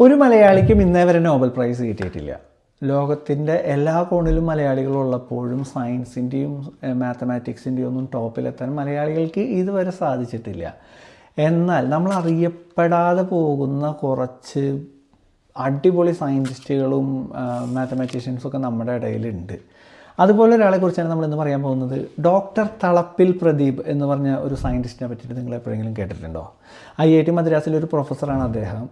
ഒരു മലയാളിക്കും ഇന്നേ വരെ നോബൽ പ്രൈസ് കിട്ടിയിട്ടില്ല. ലോകത്തിൻ്റെ എല്ലാ കോണിലും മലയാളികളുള്ളപ്പോഴും സയൻസിൻ്റെയും മാത്തമാറ്റിക്സിൻ്റെയും ഒന്നും ടോപ്പിലെത്താൻ മലയാളികൾക്ക് ഇതുവരെ സാധിച്ചിട്ടില്ല. എന്നാൽ നമ്മൾ അറിയപ്പെടാതെ പോകുന്ന കുറച്ച് അടിപൊളി സയൻറ്റിസ്റ്റുകളും മാത്തമാറ്റീഷ്യൻസൊക്കെ നമ്മുടെ ഇടയിലുണ്ട്. അതുപോലെ ഒരാളെക്കുറിച്ചാണ് നമ്മൾ ഇന്ന് പറയാൻ പോകുന്നത്. ഡോക്ടർ തളപ്പിൽ പ്രദീപ് എന്ന് പറഞ്ഞ ഒരു സയൻറ്റിസ്റ്റിനെ പറ്റിയിട്ട് നിങ്ങൾ എപ്പോഴെങ്കിലും കേട്ടിട്ടുണ്ടോ? IIT മദ്രാസിലെ ഒരു പ്രൊഫസറാണ് അദ്ദേഹം.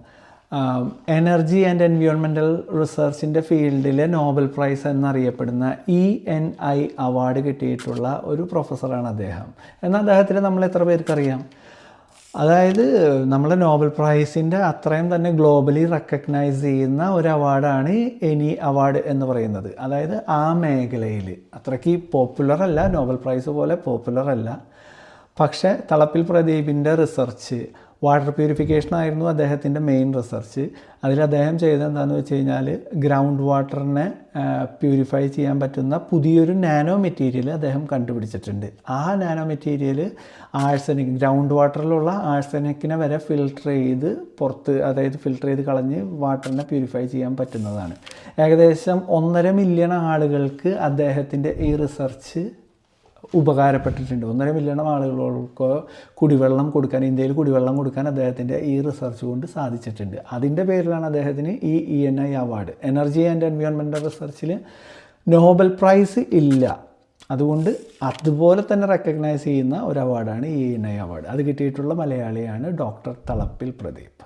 എനർജി ആൻഡ് എൻവയോൺമെൻറ്റൽ റിസർച്ചിൻ്റെ ഫീൽഡിലെ നോബൽ പ്രൈസ് എന്നറിയപ്പെടുന്ന ENI അവാർഡ് കിട്ടിയിട്ടുള്ള ഒരു പ്രൊഫസറാണ് അദ്ദേഹം. എന്നാൽ അദ്ദേഹത്തിന് നമ്മൾ എത്ര പേർക്കറിയാം? അതായത് നമ്മളെ നോബൽ പ്രൈസിൻ്റെ അത്രയും തന്നെ ഗ്ലോബലി റെക്കഗ്നൈസ് ചെയ്യുന്ന ഒരു അവാർഡാണ് ENI അവാർഡ് എന്ന് പറയുന്നത്. അതായത് ആ മേഖലയിൽ അത്രയ്ക്ക് പോപ്പുലർ അല്ല, നോബൽ പ്രൈസ് പോലെ പോപ്പുലർ അല്ല. പക്ഷേ തളപ്പിൽ പ്രദീപിൻ്റെ റിസർച്ച് വാട്ടർ പ്യൂരിഫിക്കേഷൻ ആയിരുന്നു അദ്ദേഹത്തിൻ്റെ മെയിൻ റിസർച്ച്. അതിൽ അദ്ദേഹം ചെയ്തത് എന്താണെന്ന് വെച്ച് കഴിഞ്ഞാൽ ഗ്രൗണ്ട് വാട്ടറിനെ പ്യൂരിഫൈ ചെയ്യാൻ പറ്റുന്ന പുതിയൊരു നാനോ മെറ്റീരിയൽ അദ്ദേഹം കണ്ടുപിടിച്ചിട്ടുണ്ട്. ആ നാനോ മെറ്റീരിയൽ ആഴ്സനിക്, ഗ്രൗണ്ട് വാട്ടറിലുള്ള ആഴ്സനിക്കിനെ വരെ ഫിൽട്ടർ ചെയ്ത് പുറത്ത്, അതായത് ഫിൽട്ടർ ചെയ്ത് കളഞ്ഞ് വാട്ടറിനെ പ്യൂരിഫൈ ചെയ്യാൻ പറ്റുന്നതാണ്. ഏകദേശം 1.5 മില്യൺ ആളുകൾക്ക് അദ്ദേഹത്തിൻ്റെ ഈ റിസർച്ച് ഉപകാരപ്പെട്ടിട്ടുണ്ട്. 1.5 മില്യൺ ആളുകൾക്ക് കുടിവെള്ളം കൊടുക്കാൻ, ഇന്ത്യയിൽ കുടിവെള്ളം കൊടുക്കാൻ അദ്ദേഹത്തിൻ്റെ ഈ റിസർച്ച് കൊണ്ട് സാധിച്ചിട്ടുണ്ട്. അതിൻ്റെ പേരിലാണ് അദ്ദേഹത്തിന് ഈ ENI award. Energy and environmental റിസർച്ചിൽ നോബൽ പ്രൈസ് ഇല്ല, അതുകൊണ്ട് അതുപോലെ തന്നെ റെക്കഗ്നൈസ് ചെയ്യുന്ന ഒരു അവാർഡാണ് ENI അവാർഡ്. അത് കിട്ടിയിട്ടുള്ള മലയാളിയാണ് ഡോക്ടർ തളപ്പിൽ പ്രദീപ്.